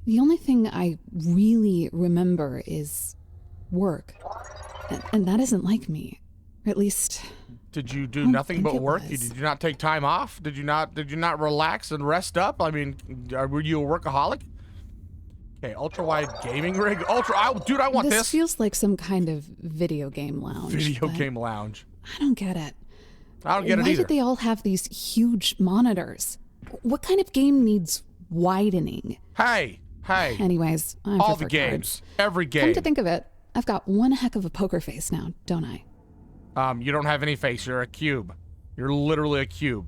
The only thing I really remember is work. And that isn't like me. Or at least... Did you do nothing but work? Did you not take time off? Did you not relax and rest up? I mean, were you a workaholic? Okay, ultra-wide gaming rig. Dude, I want this. This feels like some kind of video game lounge. Video game lounge. I don't get it. I don't get it Why either. did they all have these huge monitors? What kind of game needs widening? Hey. Anyways, I all the prefer games. cards. Every game. Come to think of it, I've got one heck of a poker face now, don't I? You don't have any face. You're a cube. You're literally a cube.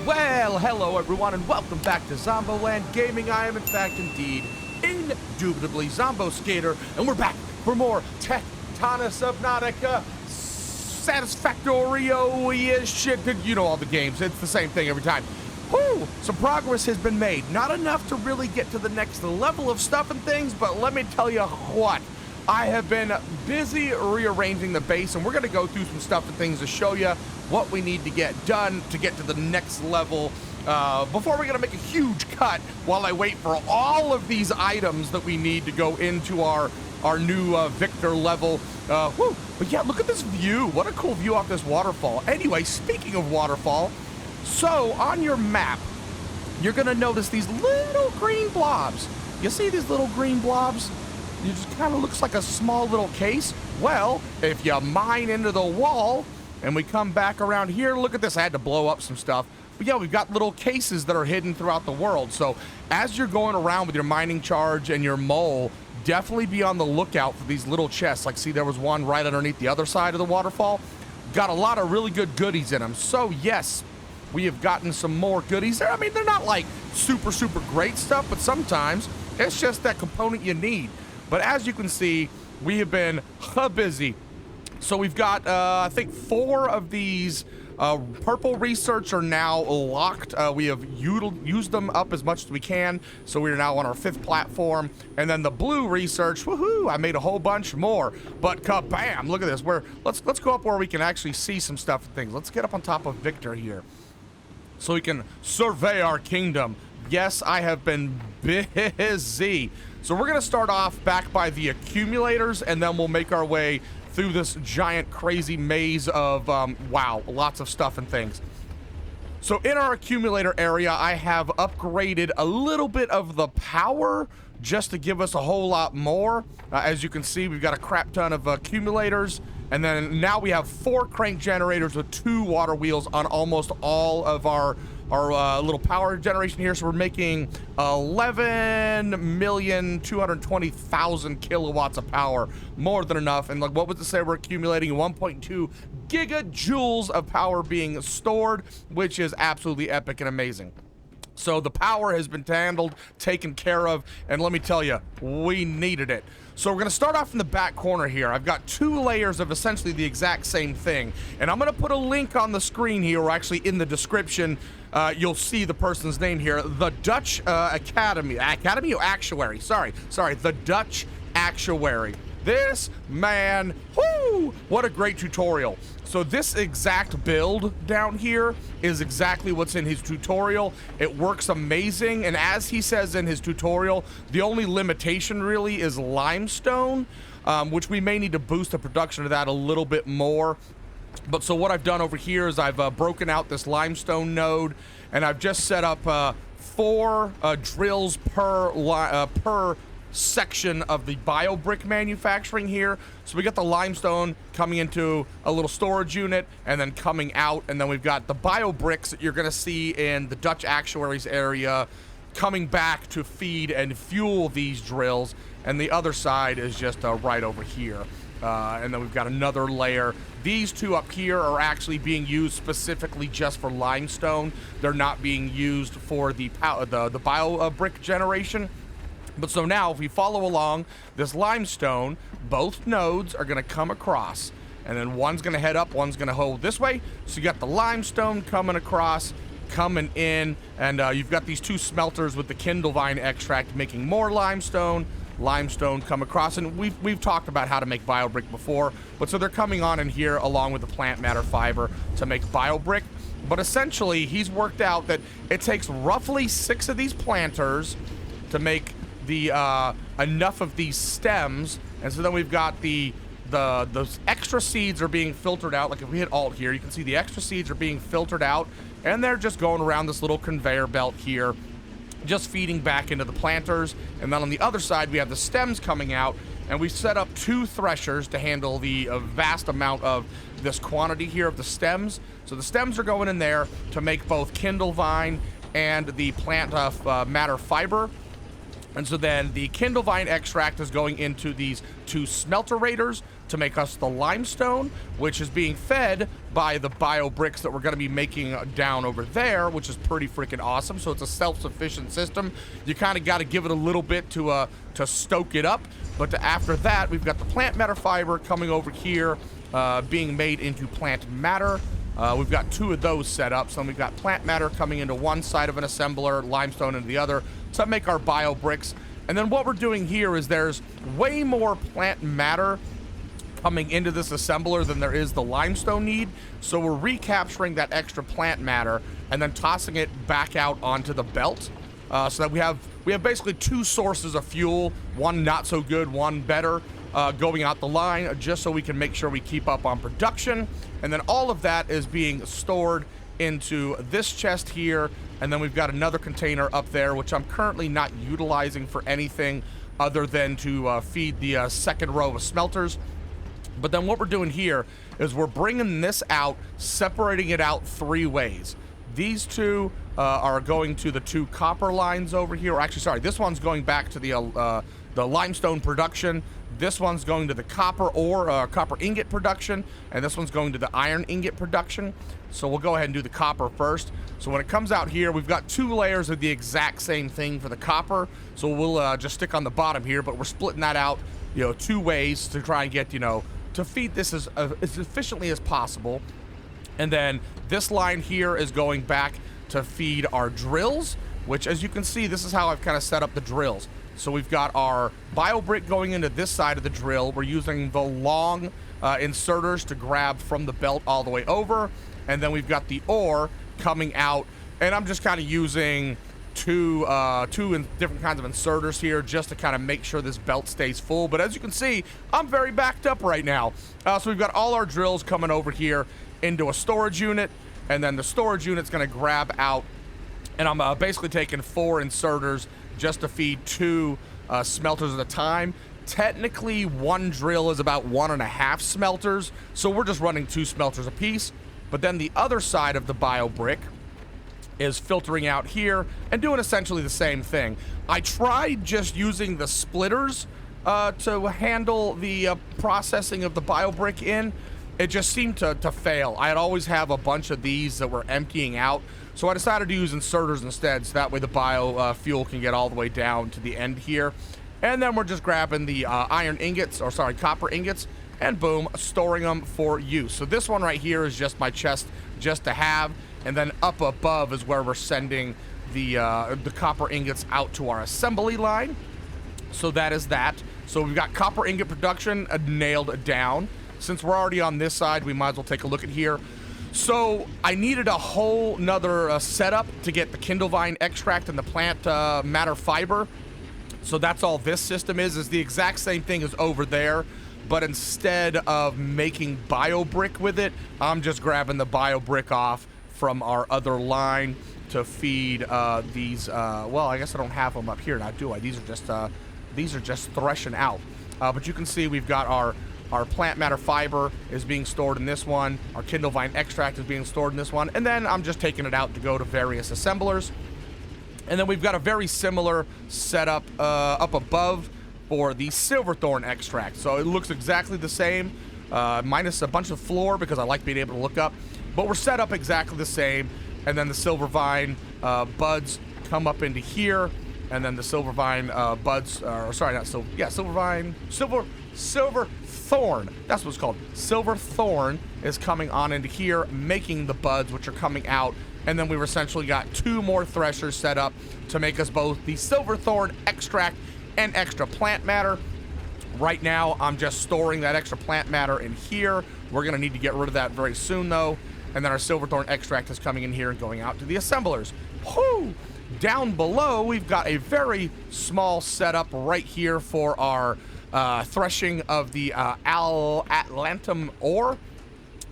Well, hello everyone, and welcome back to ZomBo Land Gaming. I am, in fact, indeed, indubitably ZomBo Skater, and we're back for more Techtonica, Subnautica, Satisfactory, shit. You know all the games. It's the same thing every time. Whew, some progress has been made. Not enough to really get to the next level of stuff and things, but let me tell you what. I have been busy rearranging the base, and we're going to go through some stuff and things to show you what we need to get done to get to the next level before we're going to make a huge cut while I wait for all of these items that we need to go into our new Victor level. Whew. But yeah, look at this view. What a cool view off this waterfall. Anyway, speaking of waterfall, so on your map, you're going to notice these little green blobs. You see these little green blobs? It just kind of looks like a small little case. Well, if you mine into the wall and we come back around here, look at this. I had to blow up some stuff. But yeah, we've got little cases that are hidden throughout the world. So as you're going around with your mining charge and your mole, definitely be on the lookout for these little chests. Like, see, there was one right underneath the other side of the waterfall. Got a lot of really good goodies in them. So yes, we have gotten some more goodies there. I mean, they're not like super great stuff, but sometimes it's just that component you need. But as you can see, we have been busy. So we've got, I think, 4 of these purple research are now locked. We have used them up as much as we can. So we are now on our 5th platform. And then the blue research, woohoo, I made a whole bunch more. But kabam, look at this. Let's go up where we can actually see some stuff and things. Let's get up on top of Victor here so we can survey our kingdom. Yes, I have been busy. So we're going to start off back by the accumulators, and then we'll make our way through this giant crazy maze of, wow, lots of stuff and things. So in our accumulator area, I have upgraded a little bit of the power just to give us a whole lot more. As you can see, we've got a crap ton of accumulators, and then now we have 4 crank generators with 2 water wheels on almost all of our little power generation here. So we're making 11,220,000 kilowatts of power, more than enough. And like, what was it say? We're accumulating 1.2 gigajoules of power being stored, which is absolutely epic and amazing. So the power has been handled, taken care of, and let me tell you, we needed it. So we're going to start off in the back corner here. I've got 2 layers of essentially the exact same thing, and I'm going to put a link on the screen here, or actually in the description. You'll see the person's name here, the Dutch Academy or Actuary. Sorry, the Dutch Actuary. This man, whoo, what a great tutorial. So this exact build down here is exactly what's in his tutorial. It works amazing, and as he says in his tutorial, the only limitation really is limestone, which we may need to boost the production of that a little bit more. But so what I've done over here is I've broken out this limestone node, and I've just set up 4 drills per section of the bio brick manufacturing here. So we got the limestone coming into a little storage unit and then coming out, and then we've got the bio bricks that you're going to see in the Dutch Actuaries area coming back to feed and fuel these drills, and the other side is just right over here. And then we've got another layer. These 2 up here are actually being used specifically just for limestone. They're not being used for the bio brick generation. But so now, if we follow along this limestone, both nodes are going to come across. And then one's going to head up, one's going to hold this way. So you got the limestone coming across, coming in, and you've got these 2 smelters with the kindle vine extract making more limestone come across. And we've talked about how to make biobrick before, but so they're coming on in here along with the plant matter fiber to make biobrick. But essentially, he's worked out that it takes roughly 6 of these planters to make the enough of these stems. And so then we've got those extra seeds are being filtered out. Like if we hit Alt here, you can see the extra seeds are being filtered out, and they're just going around this little conveyor belt here, just feeding back into the planters. And then on the other side, we have the stems coming out, and we set up 2 threshers to handle the vast amount of this quantity here of the stems. So the stems are going in there to make both Kindle Vine and the plant matter fiber. And so then the Kindle Vine extract is going into these 2 smelter raiders to make us the limestone, which is being fed by the bio bricks that we're going to be making down over there, which is pretty freaking awesome. So it's a self-sufficient system. You kind of got to give it a little bit to stoke it up. But after that, we've got the plant matter fiber coming over here, being made into plant matter. We've got 2 of those set up. So then we've got plant matter coming into one side of an assembler, limestone into the other, to make our bio bricks. And then what we're doing here is there's way more plant matter coming into this assembler than there is the limestone need. So we're recapturing that extra plant matter and then tossing it back out onto the belt, so that we have basically 2 sources of fuel, one not so good, one better, going out the line, just so we can make sure we keep up on production. And then all of that is being stored into this chest here, and then we've got another container up there, which I'm currently not utilizing for anything other than to feed the second row of smelters. But then what we're doing here is we're bringing this out, separating it out 3 ways. These 2 are going to the 2 copper lines over here. Or actually, sorry, this one's going back to the limestone production. This one's going to the copper ore, copper ingot production, and this one's going to the iron ingot production. So we'll go ahead and do the copper first. So when it comes out here, we've got 2 layers of the exact same thing for the copper. So we'll just stick on the bottom here, but we're splitting that out, 2 ways to try and get, to feed this as efficiently as possible. And then this line here is going back to feed our drills, which, as you can see, this is how I've kind of set up the drills. So we've got our bio brick going into this side of the drill. We're using the long inserters to grab from the belt all the way over. And then we've got the ore coming out. And I'm just kind of using two different kinds of inserters here just to kind of make sure this belt stays full. But as you can see, I'm very backed up right now. So we've got all our drills coming over here into a storage unit. And then the storage unit's going to grab out. And I'm basically taking 4 inserters just to feed 2 smelters at a time. Technically, 1 drill is about 1.5 smelters, so we're just running 2 smelters a piece. But then the other side of the bio brick is filtering out here and doing essentially the same thing. I tried just using the splitters to handle the processing of the bio brick in. It just seemed to fail. I'd always have a bunch of these that were emptying out. So I decided to use inserters instead, so that way the bio fuel can get all the way down to the end here. And then we're just grabbing the copper ingots, and boom, storing them for use. So this one right here is just my chest just to have, and then up above is where we're sending the copper ingots out to our assembly line. So that is that. So we've got copper ingot production nailed down. Since we're already on this side, we might as well take a look at here. So I needed a whole nother setup to get the Kindle Vine extract and the plant matter fiber. So that's all this system is the exact same thing as over there, but instead of making bio brick with it, I'm just grabbing the bio brick off from our other line to feed these. Well, I guess I don't have them up here now, do I? These are just threshing out. But you can see we've got our plant matter fiber is being stored in this one. Our Kindle Vine extract is being stored in this one. And then I'm just taking it out to go to various assemblers. And then we've got a very similar setup up above for the Silverthorn extract. So it looks exactly the same, minus a bunch of floor because I like being able to look up. But we're set up exactly the same. And then the Silvervine buds come up into here. And then the Silvervine buds, Silverthorn, that's what it's called. Silverthorn is coming on into here, making the buds, which are coming out. And then we've essentially got 2 more threshers set up to make us both the Silverthorn extract and extra plant matter. Right now, I'm just storing that extra plant matter in here. We're going to need to get rid of that very soon, though. and then our silverthorn extract is coming in here and going out to the assemblers. Whew! Down below, we've got a very small setup right here for our threshing of the Atlantum ore.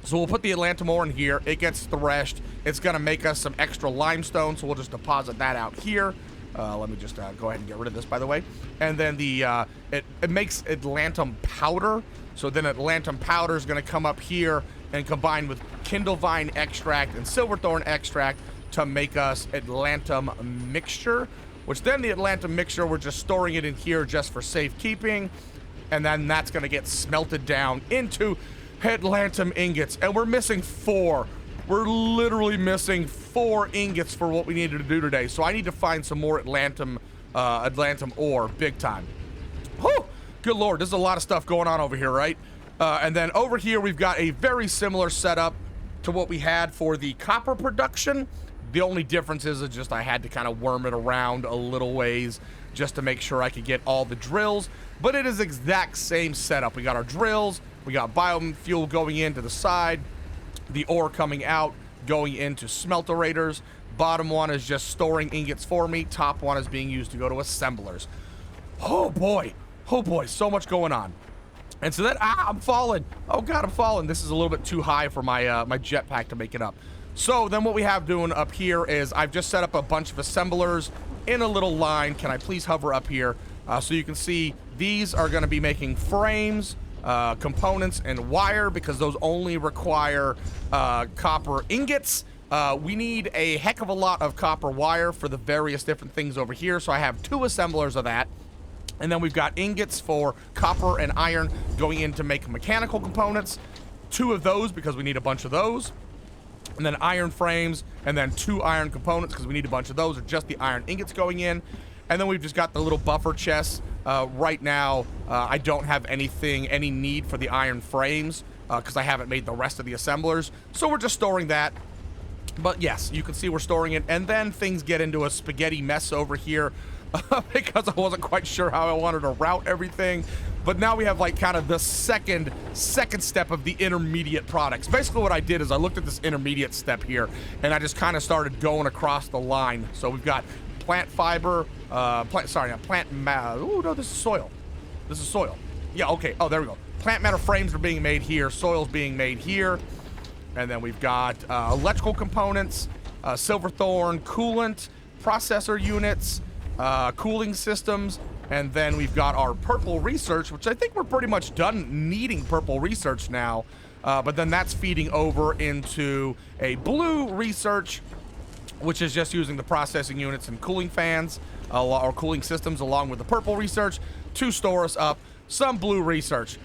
So we'll put the Atlantum ore in here. It gets threshed. It's going to make us some extra limestone, so we'll just deposit that out here. Let me just go ahead and get rid of this, by the way. And then it makes Atlantum powder. So then Atlantum powder is going to come up here and combine with Kindlevine extract and Silverthorn extract to make us Atlantum mixture, which then the Atlantum mixture, we're just storing it in here just for safekeeping. And then that's going to get smelted down into Atlantum ingots. And we're missing 4. We're literally missing 4 ingots for what we needed to do today. So I need to find some more Atlantum ore, big time. Whew! Good Lord, there's a lot of stuff going on over here, right? And then over here, we've got a very similar setup to what we had for the copper production. The only difference is just I had to kind of worm it around a little ways just to make sure I could get all the drills. But it is the exact same setup. We got our drills, we got biofuel going into the side, the ore coming out, going into smelterators. Bottom one is just storing ingots for me. Top one is being used to go to assemblers. Oh boy, so much going on. And so then, I'm falling. Oh God, I'm falling. This is a little bit too high for my my jetpack to make it up. So then what we have doing up here is I've just set up a bunch of assemblers in a little line. Can I please hover up here? So you can see these are going to be making frames, components, and wire, because those only require copper ingots. We need a heck of a lot of copper wire for the various different things over here. So I have 2 assemblers of that. And then we've got ingots for copper and iron going in to make mechanical components. 2 of those because we need a bunch of those. And then iron frames, and then 2 iron components because we need a bunch of those, or just the iron ingots going in. And then we've just got the little buffer chests. Right now, I don't have any need for the iron frames because I haven't made the rest of the assemblers. So we're just storing that. But yes, you can see we're storing it. And then things get into a spaghetti mess over here because I wasn't quite sure how I wanted to route everything. But now we have like kind of the second step of the intermediate products. Basically what I did is I looked at this intermediate step here and I just kind of started going across the line. So we've got plant fiber, oh no, this is soil. This is soil. Yeah, okay, oh, there we go. Plant matter frames are being made here, soil's being made here. And then we've got electrical components, silverthorn, coolant, processor units, cooling systems, and then we've got our purple research, which I think we're pretty much done needing purple research now. But then that's feeding over into a blue research, which is just using the processing units and cooling fans, or cooling systems, along with the purple research to store us up some blue research.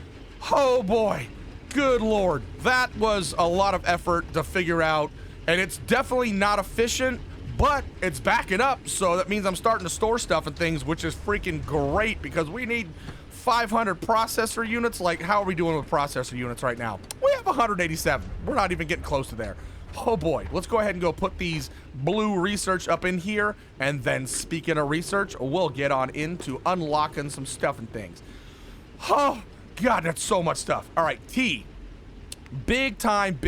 Oh boy, good Lord, that was a lot of effort to figure out, and it's definitely not efficient, but it's backing up, so that means I'm starting to store stuff and things, which is freaking great, because we need 500 processor units. Like, how are we doing with processor units right now? We have 187. We're not even getting close to there. Oh boy, let's go ahead and go put these blue research up in here, and then speaking of research, we'll get on into unlocking some stuff and things. Oh God, that's so much stuff. All right, T. Big time,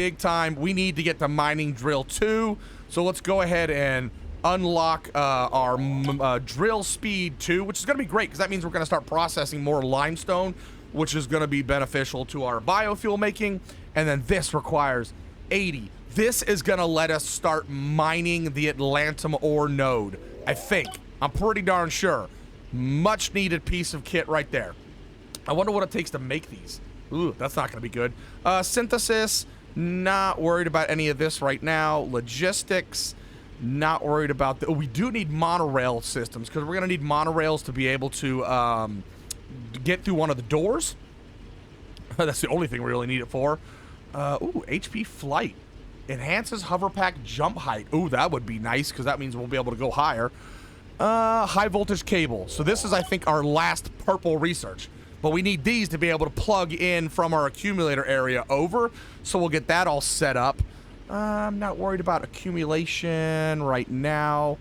we need to get to mining drill 2. So let's go ahead and unlock our drill speed 2, which is going to be great because that means we're going to start processing more limestone, which is going to be beneficial to our biofuel making. And then this requires 80. This is going to let us start mining the Atlantum ore node, I think. I'm pretty darn sure. Much needed piece of kit right there. I wonder what it takes to make these. Ooh, that's not going to be good. Synthesis, not worried about any of this right now. Logistics, not worried about the... Oh, we do need monorail systems, because we're going to need monorails to be able to get through one of the doors. That's the only thing we really need it for. Ooh, HP flight. Enhances hoverpack jump height. Ooh, that would be nice, because that means we'll be able to go higher. High voltage cable. So this is, I think, our last purple research. But we need these to be able to plug in from our accumulator area over. So we'll get that all set up. I'm not worried about accumulation right now.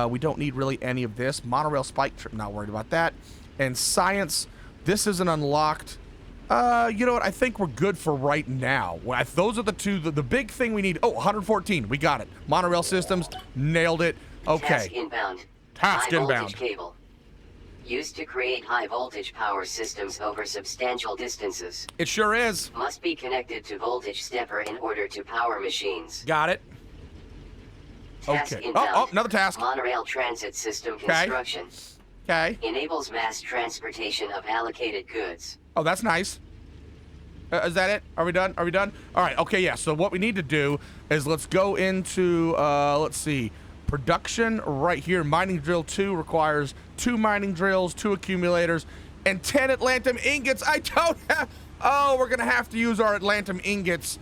We don't need really any of this. Monorail spike trip, not worried about that. And science, this isn't unlocked. You know what? I think we're good for right now. Those are the two, the big thing we need. Oh, 114. We got it. Monorail systems. Nailed it. Okay. Task inbound. Task High inbound. voltage cable. Used to create high voltage power systems over substantial distances. It sure is. Must be connected to voltage stepper in order to power machines. Got it. Task Okay. inbound. Oh, another task. Monorail transit system construction. Okay. Enables mass transportation of allocated goods. Oh, that's nice. Is that it? Are we done? Are we done? All right. Okay, yeah. So what we need to do is let's go into, let's see, production right here. Mining drill 2 requires 2 mining drills, 2 accumulators, and 10 Atlantum ingots. I don't have... Oh, we're going to have to use our Atlantum ingots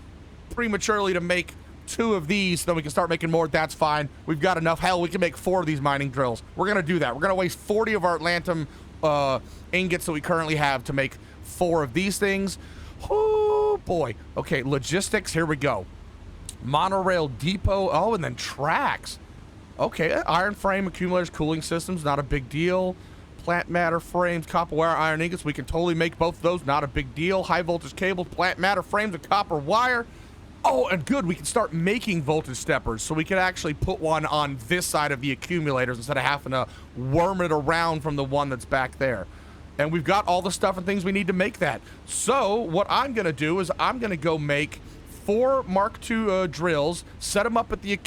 prematurely to make 2 of these so then we can start making more. That's fine. We've got enough. Hell, we can make 4 of these mining drills. We're going to do that. We're going to waste 40 of our Atlantum ingots that we currently have to make 4 of these things. Oh, boy. Okay, logistics. Here we go. Monorail depot. Oh, and then tracks. Okay, iron frame, accumulators, cooling systems, not a big deal. Plant matter frames, copper wire, iron ingots. We can totally make both of those, not a big deal. High voltage cables, plant matter frames, and copper wire. Oh, and good, we can start making voltage steppers, so we can actually put one on this side of the accumulators instead of having to worm it around from the one that's back there. And we've got all the stuff and things we need to make that. So what I'm going to do is I'm going to go make 4 Mark II drills, set them up at the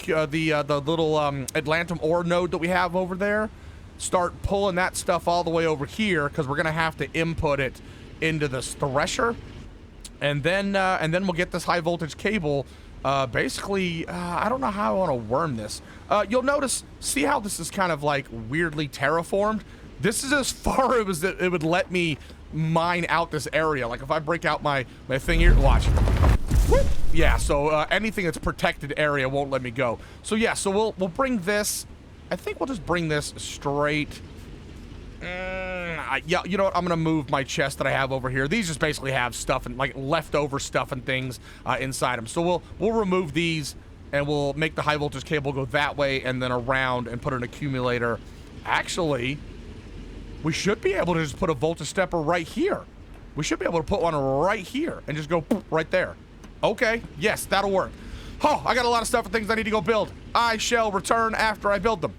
little Atlantum ore node that we have over there, start pulling that stuff all the way over here because we're going to have to input it into this thresher. And then we'll get this high voltage cable. Basically, I don't know how I want to worm this. You'll notice, see how this is kind of like weirdly terraformed? This is as far as it would let me mine out this area. Like if I break out my thing here, watch. Whoop. Yeah, so anything that's protected area won't let me go. So yeah, so we'll bring this. I think we'll just bring this straight. Yeah, you know what? I'm gonna move my chest that I have over here. These just basically have stuff and like leftover stuff and things inside them. So we'll remove these and we'll make the high voltage cable go that way and then around and put an accumulator. Actually, we should be able to just put a voltage stepper right here. We should be able to put one right here and just go right there. Okay, yes, that'll work. Oh, I got a lot of stuff and things I need to go build. I shall return after I build them.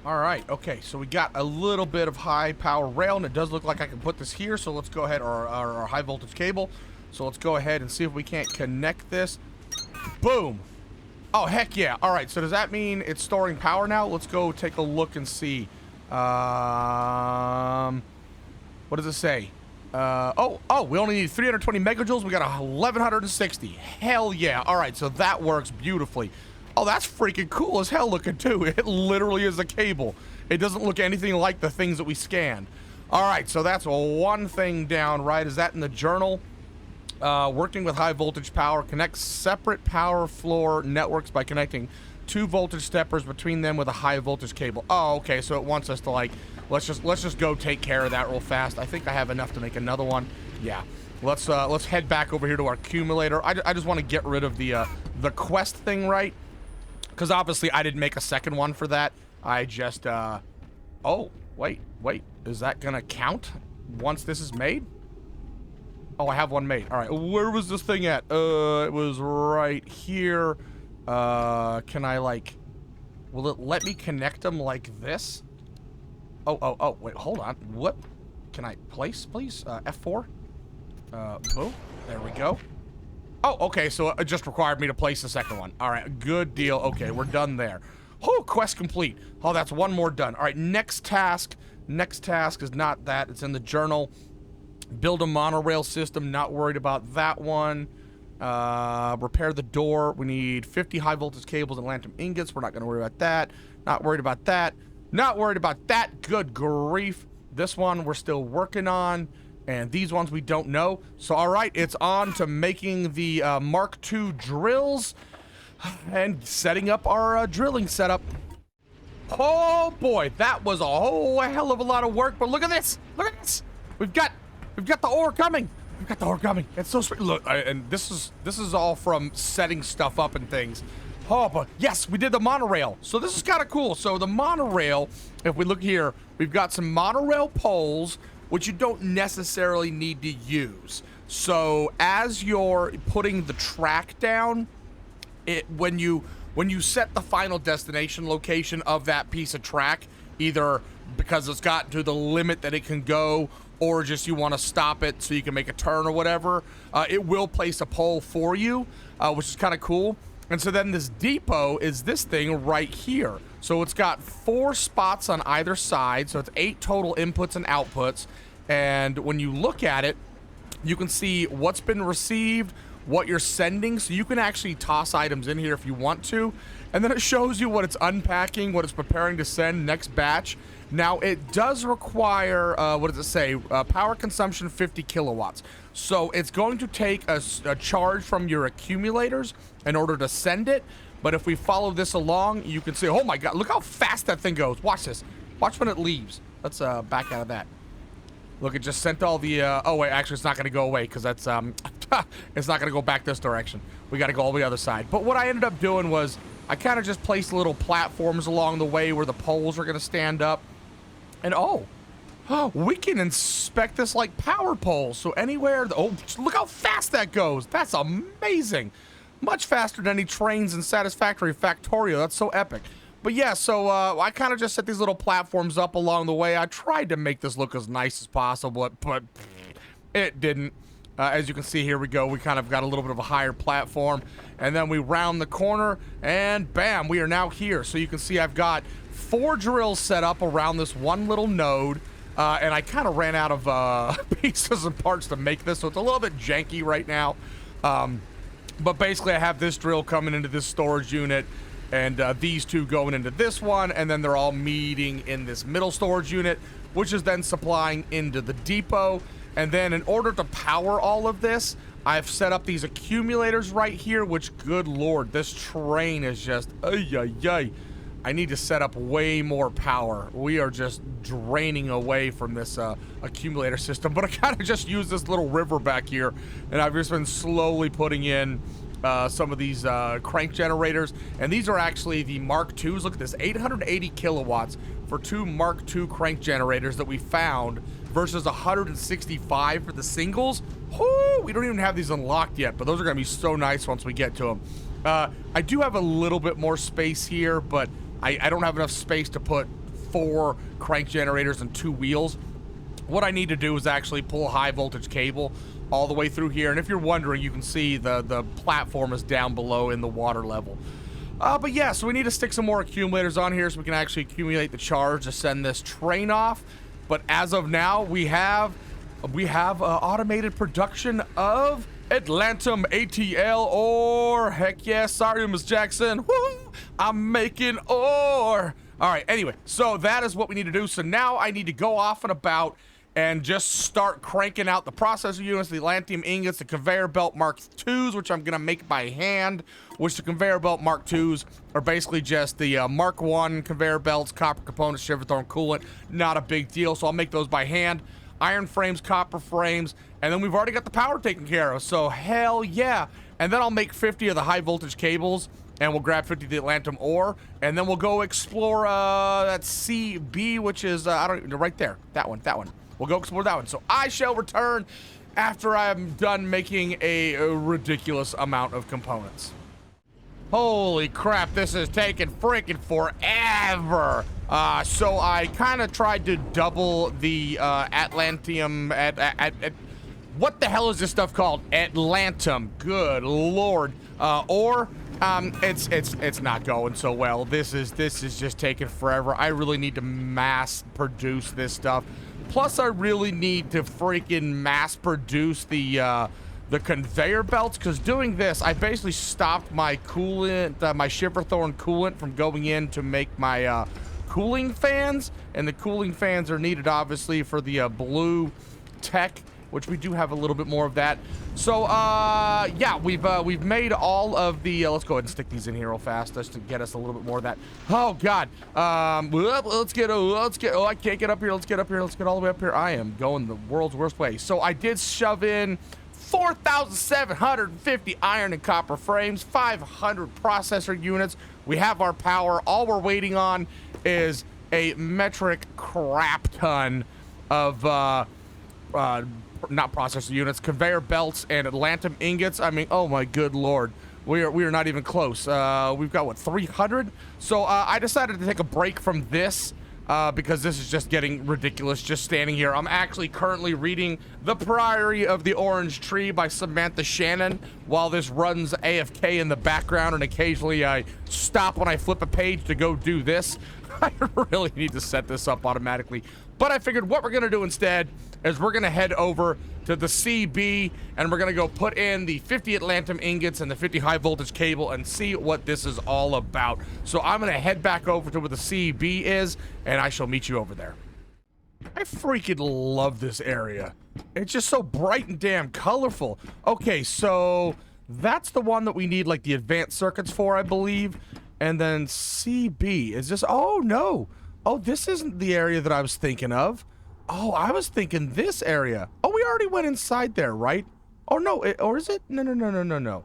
All right, okay, so we got a little bit of high power rail, and it does look like I can put this here, so let's go ahead, or our high voltage cable. So let's go ahead and see if we can't connect this. Boom. Oh, heck yeah. All right, so does that mean it's storing power now? Let's go take a look and see. What does it say? Oh, we only need 320 megajoules. We got 1160. Hell yeah. All right, so that works beautifully. Oh, that's freaking cool as hell looking too. It literally is a cable. It doesn't look anything like the things that we scanned. All right, so that's one thing down, right? Is that in the journal? Working with high voltage power, connect separate power floor networks by connecting 2 voltage steppers between them with a high voltage cable. Oh, okay, so it wants us to like, let's just go take care of that real fast. I think I have enough to make another one. Yeah, let's head back over here to our accumulator. I just want to get rid of the quest thing, right? Because obviously I didn't make a second one for that. I just, oh, wait, is that gonna count once this is made? Oh, I have one made. All right, where was this thing at? It was right here. Can I like, will it let me connect them like this? Oh, wait, hold on. What? Can I place, please? F4? Boom. There we go. Oh, okay, so it just required me to place the second one. All right, good deal. Okay, we're done there. Oh, quest complete. Oh, that's one more done. All right, next task. Next task is not that. It's in the journal. Build a monorail system. Not worried about that one. Repair the door. We need 50 high voltage cables and Atlantum ingots. We're not going to worry about that. Not worried about that. Not worried about that. Good grief. This one we're still working on. And these ones we don't know. So, all right, it's on to making the Mark II drills and setting up our drilling setup. Oh, boy, that was a whole hell of a lot of work. But look at this. Look at this. We've got the ore coming. We've got the ore coming. It's so sweet. Look, and this is all from setting stuff up and things. Oh, but yes, we did the monorail. So this is kind of cool. So the monorail, if we look here, we've got some monorail poles. which you don't necessarily need to use. So as you're putting the track down, when you set the final destination location of that piece of track, either because it's gotten to the limit that it can go, or just you want to stop it so you can make a turn or whatever, it will place a pole for you, which is kind of cool. And so then this depot is this thing right here. So it's got 4 spots on either side, so it's 8 total inputs and outputs. And when you look at it, you can see what's been received, what you're sending, so you can actually toss items in here if you want to. And then it shows you what it's unpacking, what it's preparing to send, next batch. Now, it does require, what does it say? Power consumption 50 kilowatts. So it's going to take a charge from your accumulators in order to send it. But if we follow this along, you can see, oh my God, look how fast that thing goes. Watch this. Watch when it leaves. Let's back out of that. Look, it just sent all the, oh wait, actually it's not gonna go away because that's, it's not gonna go back this direction. We gotta go all the other side. But what I ended up doing was, I kind of just placed little platforms along the way where the poles are gonna stand up. And oh, we can inspect this like power poles. So anywhere, oh, look how fast that goes. That's amazing. Much faster than any trains in Satisfactory Factorio. That's so epic. But yeah, so I kind of just set these little platforms up along the way. I tried to make this look as nice as possible, but it didn't. As you can see, here we go. We kind of got a little bit of a higher platform. And then we round the corner, and bam, we are now here. So you can see I've got 4 drills set up around this one little node. And I kind of ran out of pieces and parts to make this, so it's a little bit janky right now. But basically, I have this drill coming into this storage unit, and these 2 going into this one, and then they're all meeting in this middle storage unit, which is then supplying into the depot. And then in order to power all of this, I've set up these accumulators right here, which, good lord, this train is just, ay. I need to set up way more power. We are just draining away from this accumulator system, but I kind of just use this little river back here, and I've just been slowly putting in some of these crank generators, and these are actually the Mark IIs. Look at this, 880 kilowatts for 2 Mark II crank generators that we found versus 165 for the singles. Whoo, we don't even have these unlocked yet, but those are gonna be so nice once we get to them. I do have a little bit more space here, but I don't have enough space to put 4 crank generators and 2 wheels. What I need to do is actually pull a high voltage cable all the way through here. And if you're wondering, you can see the platform is down below in the water level. But yeah, so we need to stick some more accumulators on here so we can actually accumulate the charge to send this train off. But as of now, we have automated production of Atlantum ATL ore. Heck yeah, sorry, Miss Jackson. Woo! I'm making ore. All right, anyway, so that is what we need to do. So now I need to go off and about and just start cranking out the processor units, the Atlantum ingots, the conveyor belt Mark IIs, which I'm gonna make by hand, which the conveyor belt Mark IIs are basically just the Mark I conveyor belts, copper components, shiverthorn coolant, not a big deal, so I'll make those by hand. Iron frames, copper frames, and then we've already got the power taken care of, so hell yeah. And then I'll make 50 of the high voltage cables, and we'll grab 50 of the Atlantum ore, and then we'll go explore that CB, which is, right there, that one. We'll go explore that one. So I shall return after I'm done making a ridiculous amount of components. Holy crap, this is taking freaking forever. So I kind of tried to double the Atlantum what the hell is this stuff called? Atlantum. Good lord. It's not going so well. This is just taking forever. I really need to mass produce this stuff. Plus, I really need to freaking mass produce the conveyor belts, because doing this, I basically stopped my coolant, my shiverthorn coolant from going in to make my cooling fans, and the cooling fans are needed obviously for the blue tech, which we do have a little bit more of that. So yeah, we've made all of the let's go ahead and stick these in here real fast just to get us a little bit more of that. Oh god. Let's get oh, I can't get up here. Let's get up here. Let's get all the way up here. I am going the world's worst way. So I did shove in 4,750 iron and copper frames, 500 processor units. We have our power. All we're waiting on is a metric crap ton of not processor units, conveyor belts, and Atlantum ingots. I mean, oh my good lord. We are not even close. We've got, what, 300? So I decided to take a break from this because this is just getting ridiculous just standing here. I'm actually currently reading The Priory of the Orange Tree by Samantha Shannon while this runs AFK in the background, and occasionally I stop when I flip a page to go do this. I really need to set this up automatically. But I figured what we're going to do instead is we're going to head over to the CB, and we're going to go put in the 50 Atlantum ingots and the 50 high voltage cable and see what this is all about. So I'm going to head back over to where the CB is, and I shall meet you over there. I freaking love this area. It's just so bright and damn colorful. Okay, so that's the one that we need like the advanced circuits for, I believe. And then CB is this, oh no. Oh, this isn't the area that I was thinking of. Oh, I was thinking this area. Oh, we already went inside there, right? Oh, no, or is it? No.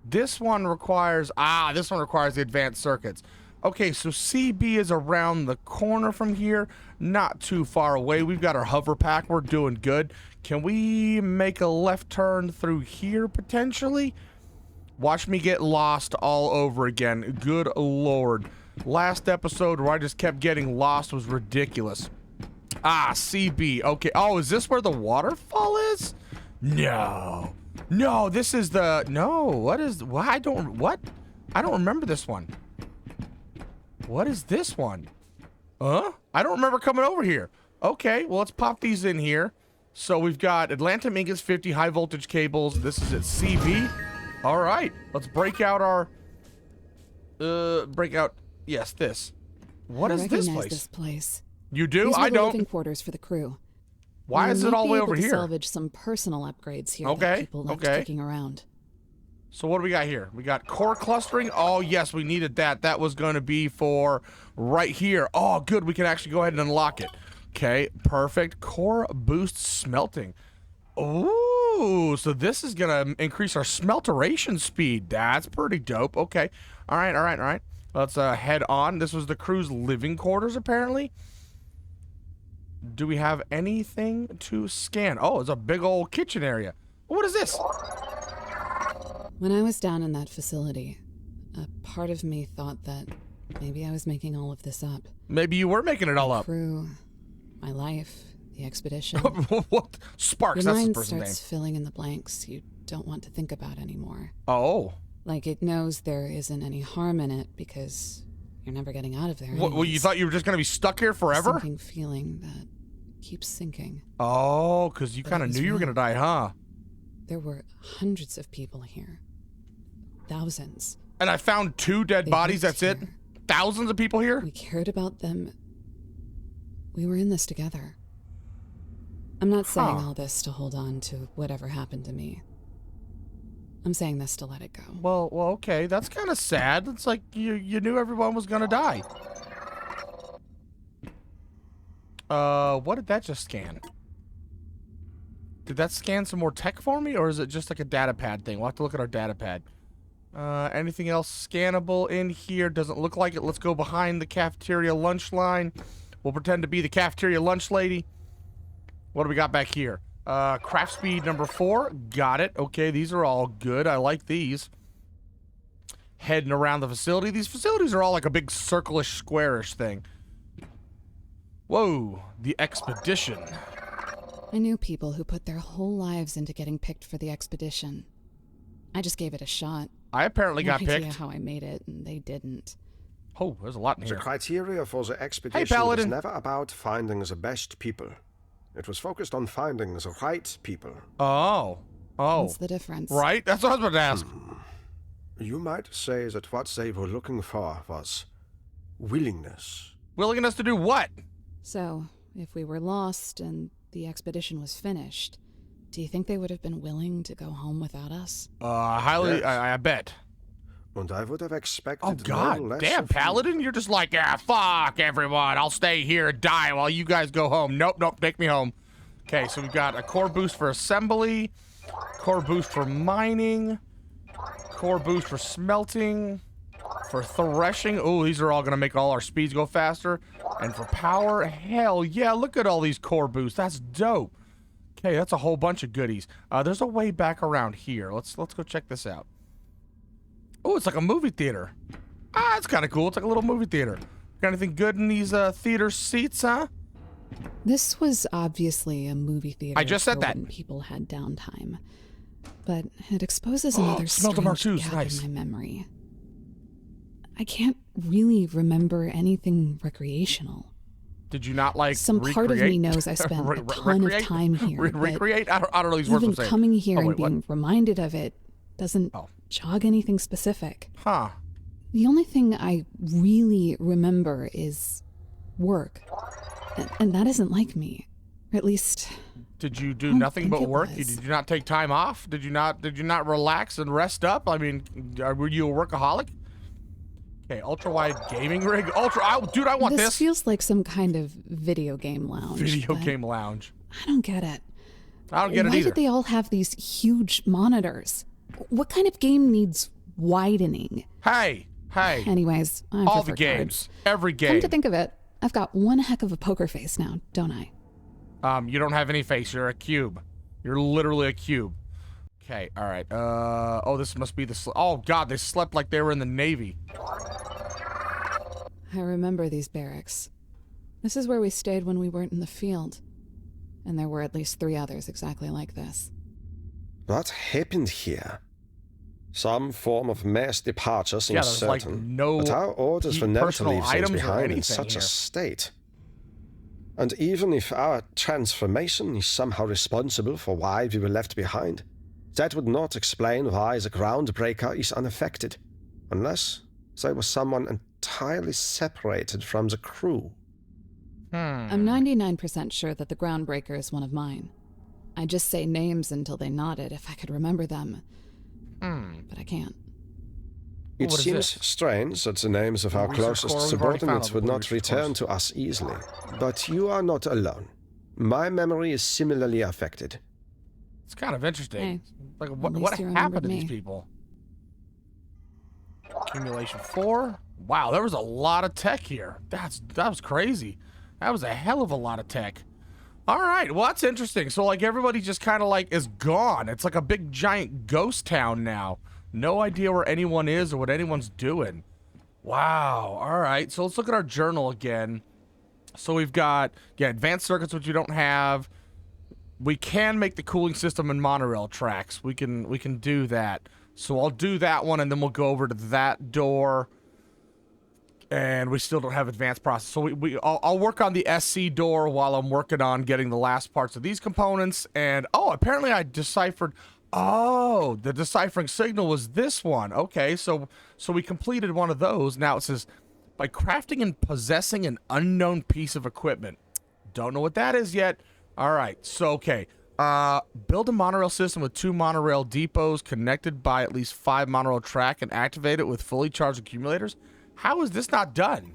This one requires, this one requires the advanced circuits. Okay, so CB is around the corner from here, not too far away. We've got our hover pack, we're doing good. Can we make a left turn through here, potentially? Watch me get lost all over again, good lord. Last episode where I just kept getting lost was ridiculous. CB. Okay. Oh, is this where the waterfall is? No. No, this is the... No, what is... What? I don't remember this one. What is this one? I don't remember coming over here. Okay, well, let's pop these in here. So we've got Atlantum ingots, 50 high voltage cables. This is at CB. All right. Let's break out our... Yes, this. What is this place? This place. You do? These were I the don't. Living quarters for the crew. Why is it all the way over here? Salvage some personal upgrades here. Okay. That people left kicking around. So what do we got here? We got core clustering. Oh yes, we needed that. That was going to be for right here. Oh, good. We can actually go ahead and unlock it. Okay, perfect. Core boost smelting. Ooh, so this is gonna increase our smelteration speed. That's pretty dope. Okay. All right. Let's head on. This was the crew's living quarters, apparently. Do we have anything to scan? Oh, it's a big old kitchen area. What is this? When I was down in that facility, a part of me thought that maybe I was making all of this up. Maybe you were making it all up. Crew, my life, the expedition. What? Sparks, Your that's the mind person's name. starts filling in the blanks you don't want to think about anymore. Oh. Like it knows there isn't any harm in it because you're never getting out of there. Well, you thought you were just going to be stuck here forever? A sinking feeling that keeps sinking. Oh, because you kind of knew you were going to die, huh? There were hundreds of people here. Thousands. And I found 2 dead bodies, that's it? Thousands of people here? We cared about them. We were in this together. I'm not saying all this to hold on to whatever happened to me. I'm saying this to let it go. Well, okay. That's kind of sad. It's like you knew everyone was going to die. What did that just scan? Did that scan some more tech for me, or is it just like a data pad thing? We'll have to look at our data pad. Anything else scannable in here? Doesn't look like it. Let's go behind the cafeteria lunch line. We'll pretend to be the cafeteria lunch lady. What do we got back here? Craft speed number 4. Got it. Okay, these are all good. I like these. Heading around the facility. These facilities are all like a big circle-ish, square-ish thing. Whoa, the expedition. I knew people who put their whole lives into getting picked for the expedition. I just gave it a shot. I apparently got picked. No idea how I made it, and they didn't. Oh, there's a lot in here. The criteria for the expedition was never about finding the best people. It was focused on finding the right people. Oh. What's the difference? Right? That's what I was about to ask. You might say that what they were looking for was willingness. Willingness to do what? So, if we were lost and the expedition was finished, do you think they would have been willing to go home without us? Highly, Yes. I bet. And I would have expected Oh, God. no less Damn, of you. Paladin, you're just like, fuck everyone. I'll stay here and die while you guys go home. Nope, take me home. Okay, so we've got a core boost for assembly, core boost for mining, core boost for smelting, for threshing. Oh, these are all going to make all our speeds go faster. And for power, hell yeah, look at all these core boosts. That's dope. Okay, that's a whole bunch of goodies. There's a way back around here. Let's go check this out. Oh, it's like a movie theater. Ah, it's kind of cool. It's like a little movie theater. Got anything good in these theater seats, huh? This was obviously a movie theater. I just said that. When people had downtime, but it exposes another strange gap in my memory. I can't really remember anything recreational. Did you not like some recreate? Part of me knows I spent a ton of time here. Recreate? I don't know these words I'm saying. Even coming here and being reminded of it doesn't jog anything specific. Huh. The only thing I really remember is work. And that isn't like me. Or at least... Did you do nothing but work? Did you not take time off? Did you not relax and rest up? I mean, were you a workaholic? Okay, ultra-wide gaming rig. Dude, I want this. This feels like some kind of video game lounge. Video game lounge. I don't get it. I don't get it either. Why did they all have these huge monitors? What kind of game needs widening? Hey. Anyways, I all the games. Every game. Come to think of it, I've got one heck of a poker face now, don't I? You don't have any face. You're a cube. You're literally a cube. Okay, all right. Oh, this must be the... Oh, God, they slept like they were in the Navy. I remember these barracks. This is where we stayed when we weren't in the field. And there were at least 3 others exactly like this. What happened here? Some form of mass departure seems certain, but our orders were never to leave things behind in such a state. And even if our transformation is somehow responsible for why we were left behind, that would not explain why the groundbreaker is unaffected, unless there was someone entirely separated from the crew. I'm 99% sure that the groundbreaker is one of mine. I'd just say names until they nodded if I could remember them. But I can't. It seems strange that the names of our closest subordinates would not return to us easily. But you are not alone. My memory is similarly affected. It's kind of interesting. Hey, like, what happened to these people? Accumulation 4? Wow, there was a lot of tech here. That was crazy. That was a hell of a lot of tech. All right, well, that's interesting. So, like, everybody just kind of, like, is gone. It's like a big, giant ghost town now. No idea where anyone is or what anyone's doing. Wow. All right, so let's look at our journal again. So we've got, advanced circuits, which we don't have. We can make the cooling system and monorail tracks. We can do that. So I'll do that one, and then we'll go over to that door. And we still don't have advanced process. So I'll work on the SC door while I'm working on getting the last parts of these components. And, apparently I deciphered... Oh, the deciphering signal was this one. Okay, so we completed one of those. Now it says, by crafting and possessing an unknown piece of equipment. Don't know what that is yet. All right, so, okay. Build a monorail system with 2 monorail depots connected by at least 5 monorail track and activate it with fully charged accumulators. How is this not done?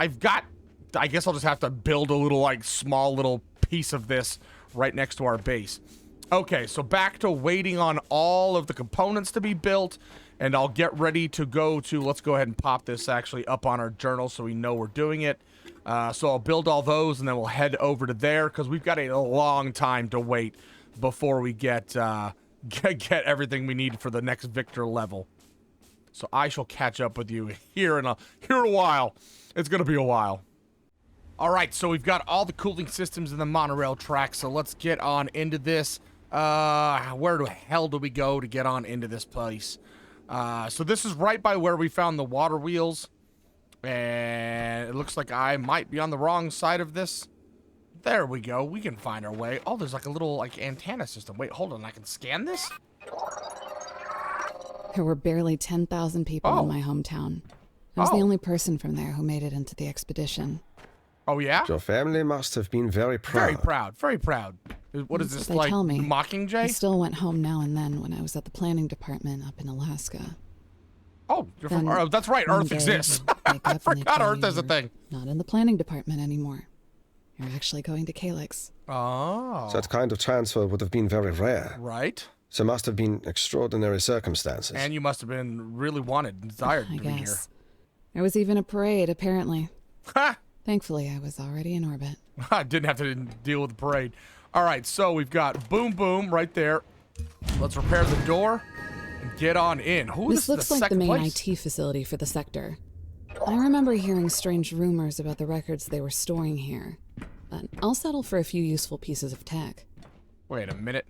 I guess I'll just have to build a little, like, small little piece of this right next to our base. Okay, so back to waiting on all of the components to be built, and I'll get ready to go to, let's go ahead and pop this actually up on our journal so we know we're doing it. So I'll build all those, and then we'll head over to there, because we've got a long time to wait before we get everything we need for the next Victor level. So I shall catch up with you here in a while. It's going to be a while. All right, so we've got all the cooling systems in the monorail track, so let's get on into this. Where the hell do we go to get on into this place? So this is right by where we found the water wheels. And it looks like I might be on the wrong side of this. There we go. We can find our way. Oh, there's like a little like antenna system. Wait, hold on. I can scan this? There were barely 10,000 people in my hometown. I was the only person from there who made it into the expedition. Oh, yeah? Your family must have been very proud. Very proud. Very proud. What is this, like, Mockingjay? I still went home now and then when I was at the planning department up in Alaska. Oh, you're from Earth. That's right. Earth exists. I forgot Earth is a thing. Not in the planning department anymore. You're actually going to Calyx. Oh. That kind of transfer would have been very rare. Right. There must have been extraordinary circumstances. And you must have been really wanted and desired to be here. There was even a parade, apparently. Ha! Thankfully, I was already in orbit. I didn't have to deal with the parade. All right, so we've got boom, boom right there. Let's repair the door and get on in. This looks like the main IT facility for the sector. I remember hearing strange rumors about the records they were storing here, but I'll settle for a few useful pieces of tech. Wait a minute.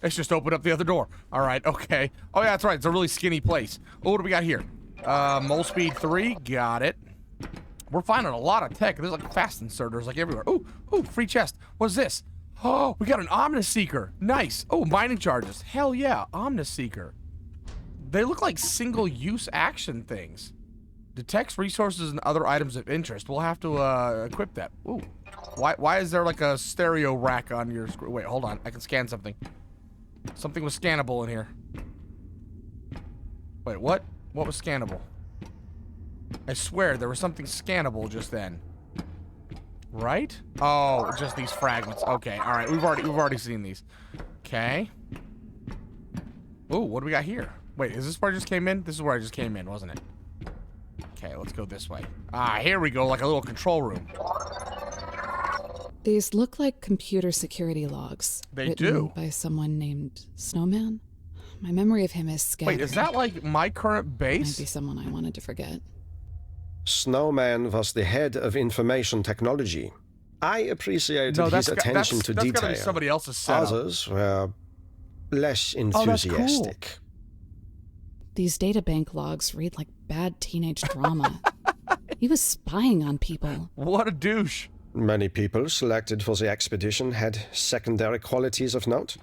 Let's just open up the other door. All right, okay. Oh, yeah, that's right. It's a really skinny place. Oh, what do we got here? Mole speed 3. Got it. We're finding a lot of tech. There's like fast inserters like everywhere. Ooh, free chest. What's this? Oh, we got an Omniseeker. Nice. Oh, mining charges. Hell yeah, Omniseeker. They look like single-use action things. Detects resources and other items of interest. We'll have to equip that. Ooh. Why is there like a stereo rack on your screen? Wait, hold on. I can scan something. Something was scannable in here. Wait, what? What was scannable? I swear there was something scannable just then. Right? Oh, just these fragments. Okay, all right. We've already seen these. Okay. Ooh, what do we got here? Wait, is this where I just came in? This is where I just came in, wasn't it? Okay, let's go this way. Ah, here we go, like a little control room. These look like computer security logs. They do. By someone named Snowman. My memory of him is scattered. Wait, is that like my current base? Might be someone I wanted to forget. Snowman was the head of information technology. I appreciated his attention to detail. That's gotta be somebody else's setup. Others were less enthusiastic. Cool. These databank logs read like bad teenage drama. He was spying on people. What a douche. Many people selected for the expedition had secondary qualities of note.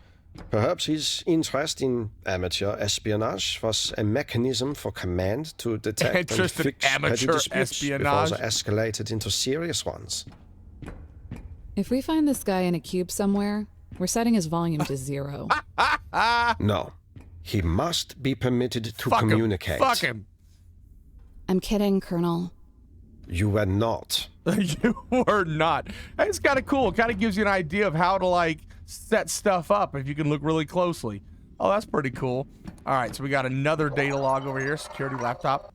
Perhaps his interest in amateur espionage was a mechanism for command to detect and fix petty disputes before they escalated into serious ones. If we find this guy in a cube somewhere, we're setting his volume to 0. No. He must be permitted to communicate. Fuck him. I'm kidding, Colonel. You were not. You were not. It's kind of cool. It kind of gives you an idea of how to, like, set stuff up if you can look really closely. Oh, that's pretty cool. All right, so we got another data log over here. Security laptop.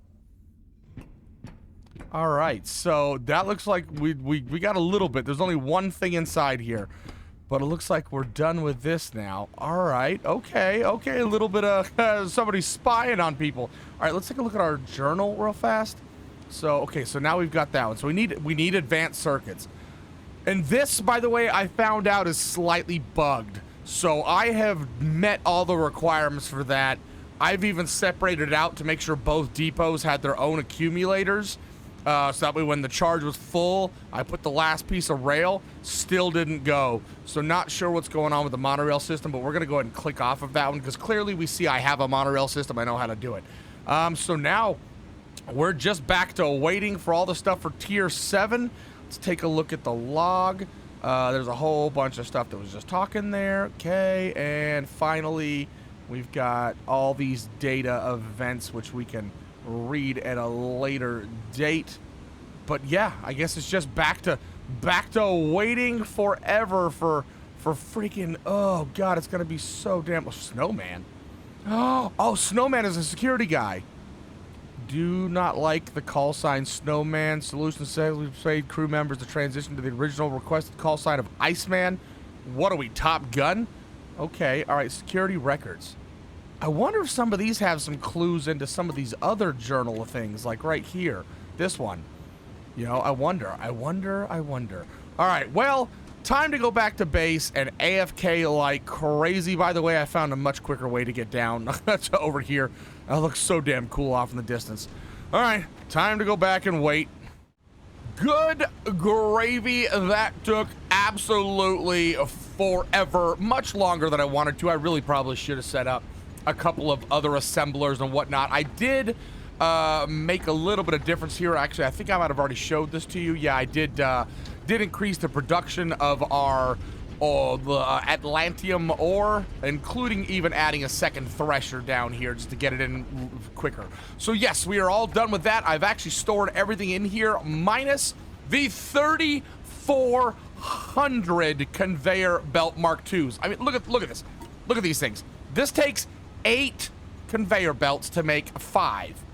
All right, so that looks like we got a little bit. There's only one thing inside here. But it looks like we're done with this now. All right, okay, a little bit of somebody spying on people. All right, let's take a look at our journal real fast. So, okay, so now we've got that one. So we need advanced circuits. And this, by the way, I found out is slightly bugged. So I have met all the requirements for that. I've even separated it out to make sure both depots had their own accumulators. So that way when the charge was full, I put the last piece of rail, still didn't go. So not sure what's going on with the monorail system, but we're going to go ahead and click off of that one because clearly we see I have a monorail system. I know how to do it. So now we're just back to waiting for all the stuff for Tier 7. Let's take a look at the log. There's a whole bunch of stuff that was just talking there. Okay, and finally we've got all these data events which we can read at a later date. But yeah, I guess it's just back to waiting forever for freaking, oh god, it's gonna be so damn Snowman. Oh, Snowman is a security guy. Do not like the call sign Snowman. Solution says we've paid crew members to transition to the original requested call sign of Iceman. What are we, Top Gun? Okay, all right, security records. I wonder if some of these have some clues into some of these other journal things, like right here. This one. You know, I wonder. All right, well, time to go back to base and AFK like crazy. By the way, I found a much quicker way to get down to over here. That looks so damn cool off in the distance. All right, time to go back and wait. Good gravy. That took absolutely forever. Much longer than I wanted to. I really probably should have set up a couple of other assemblers and whatnot. I did make a little bit of difference here. Actually, I think I might have already showed this to you. Yeah, I did increase the production of our the Atlantum ore, including even adding a second thresher down here just to get it in quicker. So yes, we are all done with that. I've actually stored everything in here minus the 3,400 conveyor belt Mark IIs. I mean, look at this. Look at these things. This takes 8 conveyor belts to make 5.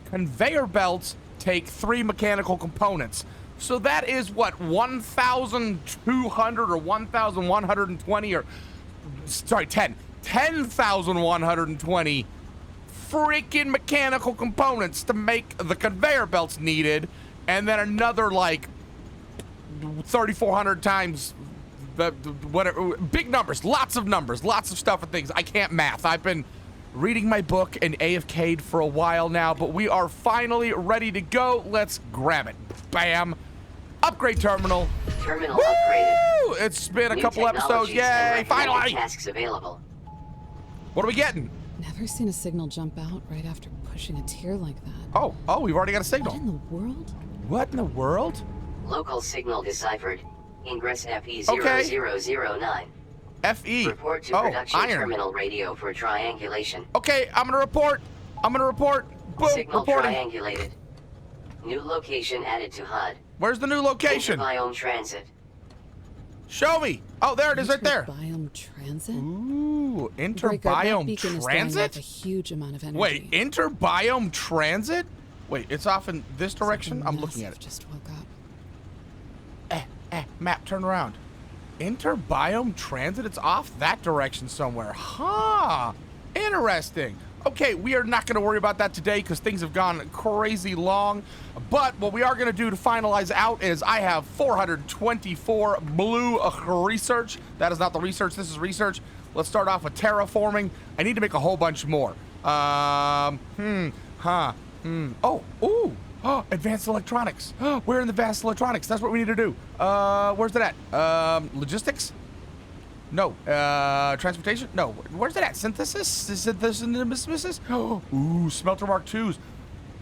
Conveyor belts take 3 mechanical components. So that is what, 1,200 or 1,120 or, sorry, 10,120 freaking mechanical components to make the conveyor belts needed, and then another like 3,400 times the whatever, big numbers, lots of stuff and things. I can't math. I've been reading my book and AFK'd for a while now, but we are finally ready to go. Let's grab it. Bam. Upgrade terminal. Terminal upgraded. It's been a couple episodes. Yay, finally. Tasks available. What are we getting? Never seen a signal jump out right after pushing a tier like that. Oh, we've already got a signal. What in the world? What in the world? Local signal deciphered. Ingress FE0009. FE. Report to production terminal radio for triangulation. Okay, I'm gonna report. Boom, Signal reporting. triangulated. New location added to HUD. Where's the new location? Biome transit. Show me. Oh, there it is, right there. Biome transit. Ooh, interbiome transit. A huge amount of energy. Wait, interbiome transit? Wait, it's off in this direction. I'm looking at it. Just woke up. Map, turn around. Interbiome transit. It's off that direction somewhere. Huh. Interesting. Okay, we are not going to worry about that today because things have gone crazy long. But what we are going to do to finalize out is I have 424 blue research. That is not the research. This is research. Let's start off with terraforming. I need to make a whole bunch more. Advanced electronics. We're in the advanced electronics. That's what we need to do. Where's that at? Logistics? No. Transportation? No. Where's that at? Synthesis? Ooh, smelter Mark IIs.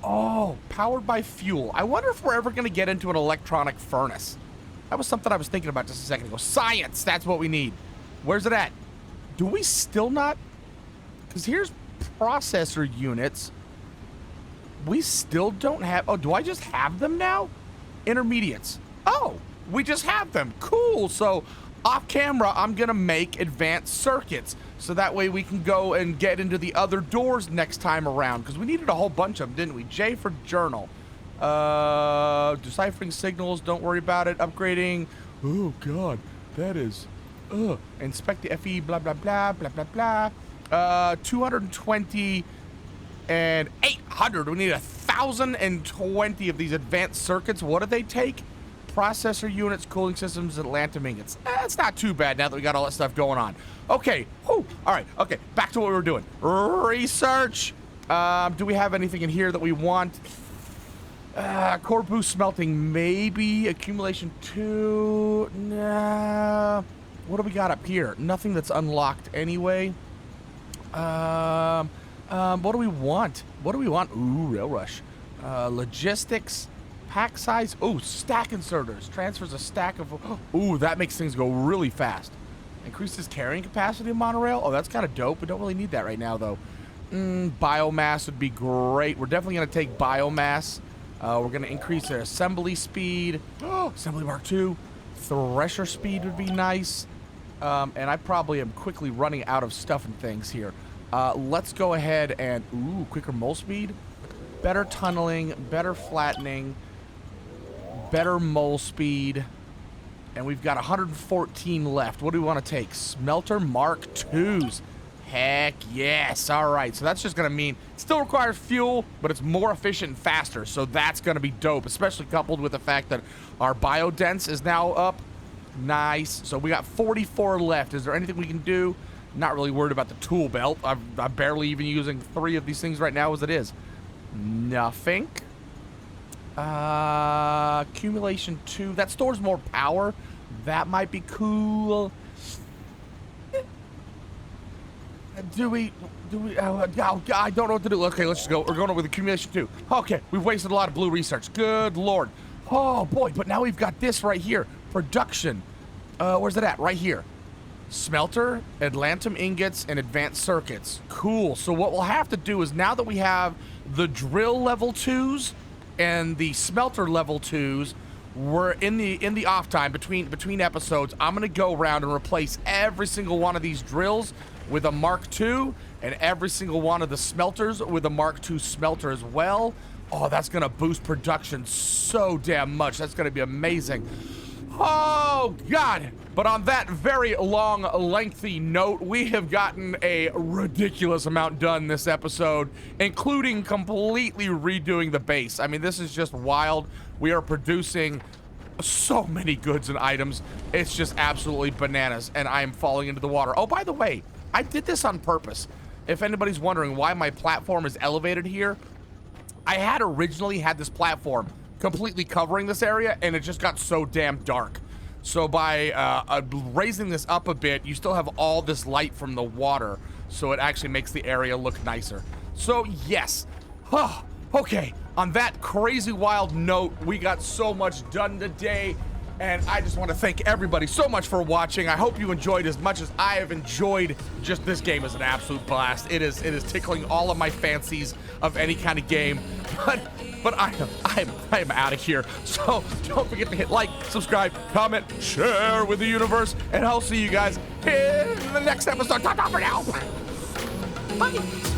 Oh, powered by fuel. I wonder if we're ever going to get into an electronic furnace. That was something I was thinking about just a second ago. Science, that's what we need. Where's it at? Do we still not? Because here's processor units. We still don't have. Oh, do I just have them now? Intermediates. Oh, we just have them. Cool. So off camera, I'm going to make advanced circuits. So that way we can go and get into the other doors next time around. Because we needed a whole bunch of them, didn't we? J for journal. Deciphering signals. Don't worry about it. Upgrading. Oh, God. That is. Inspect the FE. Blah, blah, blah. Blah, blah, blah. 220 and 800. We need 1,020 of these advanced circuits. What do they take? Processor units, cooling systems, Atlantum ingots. It's not too bad now that we got all that stuff going on. Okay. Whew. All right. Okay. Back to what we were doing. Research. Do we have anything in here that we want? Core boost smelting, maybe. Accumulation 2. Nah. What do we got up here? Nothing that's unlocked anyway. What do we want? Ooh, rail rush. Logistics. Pack size. Oh, stack inserters. Transfers a stack of. Ooh, that makes things go really fast. Increases carrying capacity of monorail. Oh, that's kind of dope. We don't really need that right now, though. Biomass would be great. We're definitely going to take biomass. We're going to increase their assembly speed. Assembly Mark II. Thresher speed would be nice. And I probably am quickly running out of stuff and things here. Let's go ahead and. Ooh, quicker mole speed. Better tunneling. Better flattening. Better mole speed. And we've got 114 left. What do we want to take? Smelter Mark IIs. Heck yes. All right. So that's just going to mean it still requires fuel, but it's more efficient and faster. So that's going to be dope, especially coupled with the fact that our biodense is now up. Nice. So we got 44 left. Is there anything we can do? Not really worried about the tool belt. I'm barely even using 3 of these things right now as it is. Nothing. Accumulation 2. That stores more power. That might be cool. Do we? I don't know what to do. Okay, let's just go. We're going with accumulation 2. Okay, we've wasted a lot of blue research. Good Lord. Oh boy, but now we've got this right here. Production. Where's it at? Right here. Smelter, Atlantum ingots, and advanced circuits. Cool. So what we'll have to do is now that we have the drill level 2s and the smelter level 2s, we're in the off time between episodes. I'm gonna go around and replace every single one of these drills with a Mark II, and every single one of the smelters with a Mark II smelter as well. Oh, that's gonna boost production so damn much. That's gonna be amazing. Oh, God. But on that very long, lengthy note, we have gotten a ridiculous amount done this episode, including completely redoing the base. I mean, this is just wild. We are producing so many goods and items. It's just absolutely bananas, and I am falling into the water. Oh, by the way, I did this on purpose. If anybody's wondering why my platform is elevated here, I had originally had this platform completely covering this area, and it just got so damn dark. So by raising this up a bit, you still have all this light from the water, so it actually makes the area look nicer. So yes, okay, on that crazy wild note, we got so much done today, and I just want to thank everybody so much for watching. I hope you enjoyed as much as I have enjoyed. Just this game is an absolute blast. It is tickling all of my fancies of any kind of game, but I am out of here. So don't forget to hit like, subscribe, comment, share with the universe, and I'll see you guys in the next episode. Ta-ta for now. Bye.